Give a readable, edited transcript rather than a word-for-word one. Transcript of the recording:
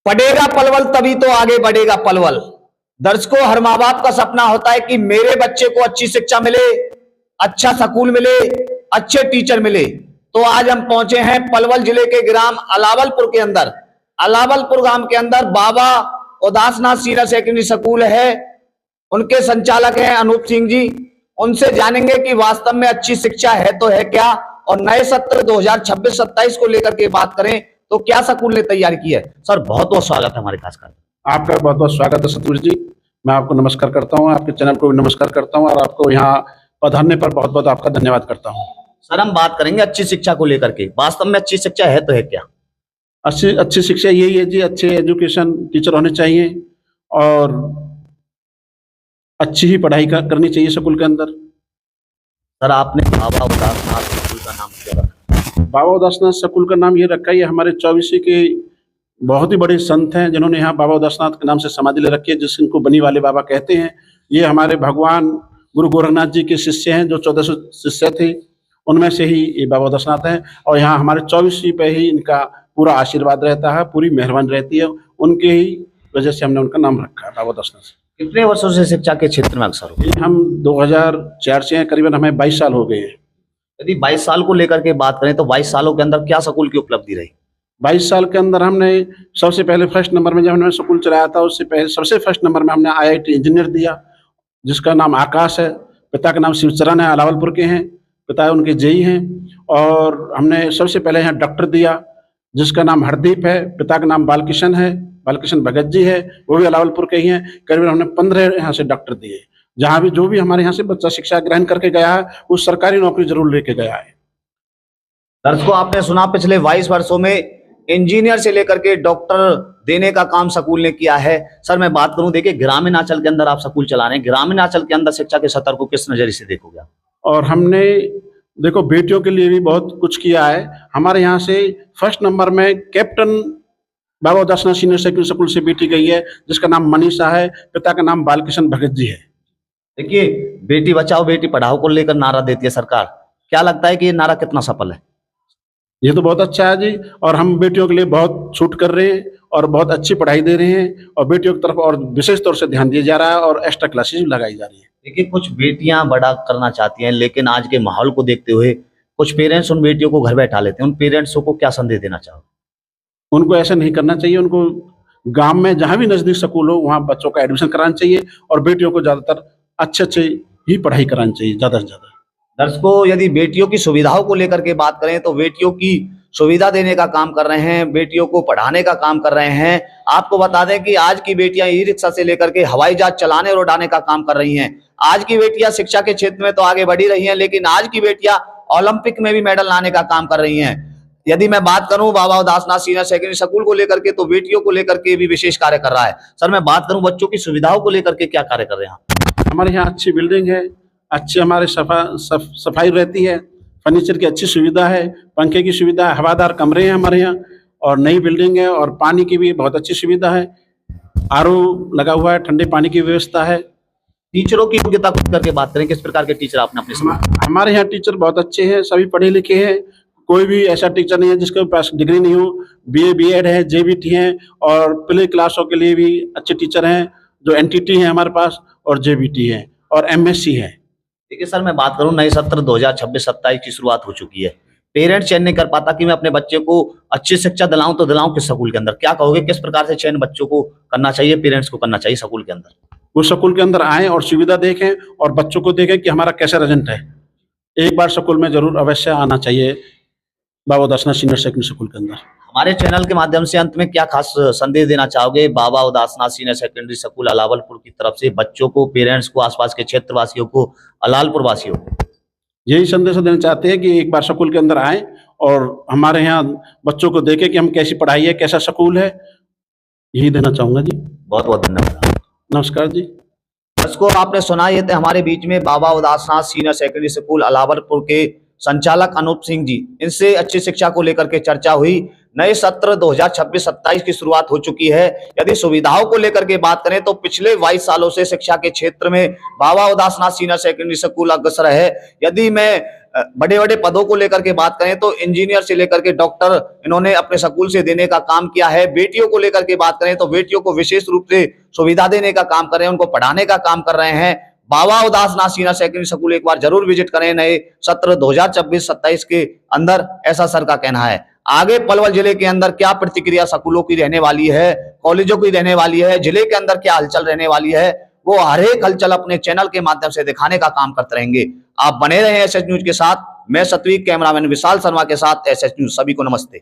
पढ़ेगा पलवल तभी तो आगे बढ़ेगा पलवल। दर्शकों, हर माँ बाप का सपना होता है कि मेरे बच्चे को अच्छी शिक्षा मिले, अच्छा स्कूल मिले, अच्छे टीचर मिले। तो आज हम पहुंचे हैं पलवल जिले के ग्राम अलावलपुर के अंदर। अलावलपुर गांव के अंदर बाबा उदासनाथ सीनियर सेकेंडरी स्कूल है। उनके संचालक हैं अनूप सिंह जी। उनसे जानेंगे कि वास्तव में अच्छी शिक्षा है तो है क्या, और नए सत्र 2026-27 को लेकर के बात करें तो क्या स्कूल ने तैयार किया है। सर, बहुत बहुत स्वागत है हमारे खास कर। आपका बहुत बहुत स्वागत है सतुष जी। मैं आपको नमस्कार करता हूं, आपके चैनल को भी नमस्कार करता हूं और आपको यहाँ पधारने पर बहुत बहुत आपका धन्यवाद करता हूं। सर, हम बात करेंगे अच्छी शिक्षा को लेकर के। वास्तव में अच्छी शिक्षा है तो है क्या? अच्छी शिक्षा यही है जी, अच्छे एजुकेशन टीचर होने चाहिए और अच्छी ही पढ़ाई करनी चाहिए स्कूल के अंदर। सर, आपने बाबा उदासनाथ स्कूल का नाम क्यों रखा? बाबा उदासनाथ स्कूल का नाम ये रखा है, ये हमारे 24 के बहुत ही बड़े संत हैं जिन्होंने यहाँ बाबा उदासनाथ के नाम से समाधि ले रखी है, जिसको बनी वाले बाबा कहते हैं। ये हमारे भगवान गुरु गोरखनाथ जी के शिष्य हैं, जो 1400 शिष्य थे उनमें से ही ये बाबा उदासनाथ हैं। और यहाँ हमारे 24 पे ही इनका पूरा आशीर्वाद रहता है, पूरी मेहरबानी रहती है। उनके ही वजह से हमने उनका नाम रखा है बाबा उदासनाथ। कितने वर्षों से शिक्षा के क्षेत्र में अक्सर हो? हम 2004 से हैं, करीबन हमें 22 साल हो गए हैं। यदि 22 साल को लेकर के बात करें तो 22 सालों के अंदर क्या स्कूल की उपलब्धि रही? 22 साल के अंदर हमने सबसे पहले फर्स्ट नंबर में जब हमने स्कूल चलाया था, उससे पहले सबसे फर्स्ट नंबर में हमने IIT इंजीनियर दिया, जिसका नाम आकाश है। पिता का नाम शिवचरण है, अलावलपुर के हैं, पिता उनके जेई हैं। और हमने सबसे पहले यहाँ डॉक्टर दिया, जिसका नाम हरदीप है, पिता का नाम बालकिशन है, बालकिशन भगत जी है, वो भी अलावलपुर के ही हैं। करीबन हमने 15 यहाँ से डॉक्टर दिए। जहाँ भी जो भी हमारे यहाँ से बच्चा शिक्षा ग्रहण करके गया है, वो सरकारी नौकरी जरूर लेके गया है। दर्शकों, आपने सुना पिछले 22 वर्षों में इंजीनियर से लेकर के डॉक्टर देने का काम स्कूल ने किया है। सर, मैं बात करूं, देखिए ग्रामीण अंचल के अंदर आप स्कूल चला रहे हैं, ग्रामीण अंचल के अंदर शिक्षा के स्तर को किस नजरिए से देखोगे? और हमने देखो बेटियों के लिए भी बहुत कुछ किया है। हमारे यहाँ से फर्स्ट नंबर में कैप्टन बाबा उदासनाथ सीनियर सेकेंडरी स्कूल से बेटी गई है, जिसका नाम मनीषा है, पिता का नाम बालकिशन भगत जी है। देखिए, बेटी बचाओ बेटी पढ़ाओ को लेकर नारा देती है सरकार। क्या लगता है कि ये नारा कितना सफल है? ये तो बहुत अच्छा है जी, और हम बेटियों के लिए बहुत छूट कर रहे हैं और बहुत अच्छी पढ़ाई दे रहे हैं, और बेटियों की तरफ और विशेष तौर से ध्यान दिया जा रहा है और एक्स्ट्रा क्लासेस भी लगाई जा रही है। देखिए, कुछ बेटियां बड़ा करना चाहती हैं, लेकिन आज के माहौल को देखते हुए कुछ पेरेंट्स उन बेटियों को घर बैठा लेते हैं। उन पेरेंट्सों को क्या संदेश देना चाहो? उनको ऐसा नहीं करना चाहिए। उनको गांव में जहां भी नजदीक स्कूल हो वहां बच्चों का एडमिशन कराना चाहिए और बेटियों को ज्यादातर अच्छे ही पढ़ाई करानी चाहिए, ज्यादा से ज्यादा। दर्शकों, यदि बेटियों की सुविधाओं को लेकर के बात करें तो बेटियों की सुविधा देने का काम कर रहे हैं, बेटियों को पढ़ाने का काम कर रहे हैं। आपको बता दें कि आज की बेटियां ई रिक्शा से लेकर के हवाई जहाज चलाने और उड़ाने का काम कर रही हैं। आज की बेटियां शिक्षा के क्षेत्र में तो आगे बढ़ी रही हैं, लेकिन आज की बेटियां ओलंपिक में भी मेडल लाने का काम कर रही हैं। यदि मैं बात करूं बाबा उदासनाथ सीनियर सेकेंडरी स्कूल को लेकर के, तो बेटियों को लेकर के भी विशेष कार्य कर रहा है। सर, मैं बात करूं बच्चों की सुविधाओं को लेकर के, क्या कार्य कर रहे हैं? हमारे यहाँ अच्छी बिल्डिंग है, अच्छी हमारे सफाई रहती है, फर्नीचर की अच्छी सुविधा है, पंखे की सुविधा है, हवादार कमरे हैं हमारे यहाँ, और नई बिल्डिंग है, और पानी की भी बहुत अच्छी सुविधा है। RO लगा हुआ है, ठंडे पानी की व्यवस्था है। टीचरों की योग्यता को करके बात करें, किस प्रकार के टीचर आपने अपने? हमारे यहाँ टीचर बहुत अच्छे हैं, सभी पढ़े लिखे हैं। कोई भी ऐसा टीचर नहीं है जिसके पास डिग्री नहीं हो। BA BEd है, JBT है, और प्ले क्लासों के लिए भी अच्छे टीचर हैं, जो NTT है हमारे पास, और JBT है, और MSc है। देखिए सर, मैं बात करूं, नए सत्र 2026-27 की शुरुआत हो चुकी है। पेरेंट्स चयन नहीं कर पाता कि मैं अपने बच्चे को अच्छी शिक्षा दिलाऊं तो दिलाऊं किस स्कूल के अंदर? क्या कहोगे, किस प्रकार से चयन बच्चों को करना चाहिए, पेरेंट्स को करना चाहिए स्कूल के अंदर? वो स्कूल के अंदर आए और सुविधा देखें और बच्चों को देखें कि हमारा कैसा रिजल्ट है। एक बार स्कूल में जरूर अवश्य आना चाहिए, बाबा उदासनाथ सीनियर सेकेंडरी स्कूल के अंदर। हमारे चैनल के माध्यम से अंत में क्या खास संदेश देना चाहोगे बाबा उदासनाथ सीनियर सेकेंडरी स्कूल अलावलपुर की तरफ से बच्चों को, पेरेंट्स को, आसपास के क्षेत्र वासियों को, अलालपुर वासियों को? यही संदेश देना चाहते हैं कि एक बार स्कूल के अंदर आए और हमारे यहाँ बच्चों को देखें कि हम कैसी पढ़ाई है, कैसा स्कूल है। यही देना चाहूंगा जी। बहुत बहुत धन्यवाद। नमस्कार जी। दर्शकों, आपने सुना, ये थे हमारे बीच में बाबा उदासनाथ सीनियर सेकेंडरी स्कूल अलावलपुर के संचालक अनूप सिंह जी। इनसे अच्छी शिक्षा को लेकर के चर्चा हुई। नए सत्र 2026-27 की शुरुआत हो चुकी है। यदि सुविधाओं को लेकर के बात करें तो पिछले 22 सालों से शिक्षा के क्षेत्र में बाबा उदासनाथ सीनियर सेकेंडरी स्कूल अग्रसर है। यदि मैं बड़े बड़े पदों को लेकर के बात करें तो इंजीनियर से लेकर के डॉक्टर इन्होंने अपने स्कूल से देने का काम किया है। बेटियों को लेकर के बात करें तो बेटियों को विशेष रूप से सुविधा देने का काम कर रहे हैं, उनको पढ़ाने का काम कर रहे हैं। बाबा उदासनाथ सीनियर सेकेंडरी स्कूल एक बार जरूर विजिट करें नए सत्र 2026-27 के अंदर, ऐसा सर का कहना है। आगे पलवल जिले के अंदर क्या प्रतिक्रिया स्कूलों की रहने वाली है, कॉलेजों की रहने वाली है, जिले के अंदर क्या हलचल रहने वाली है, वो हर एक हलचल अपने चैनल के माध्यम से दिखाने का काम करते रहेंगे। आप बने रहे एसएच न्यूज के साथ। मैं सतवीक कैमरामैन विशाल शर्मा के साथ एसएच न्यूज। सभी को नमस्ते।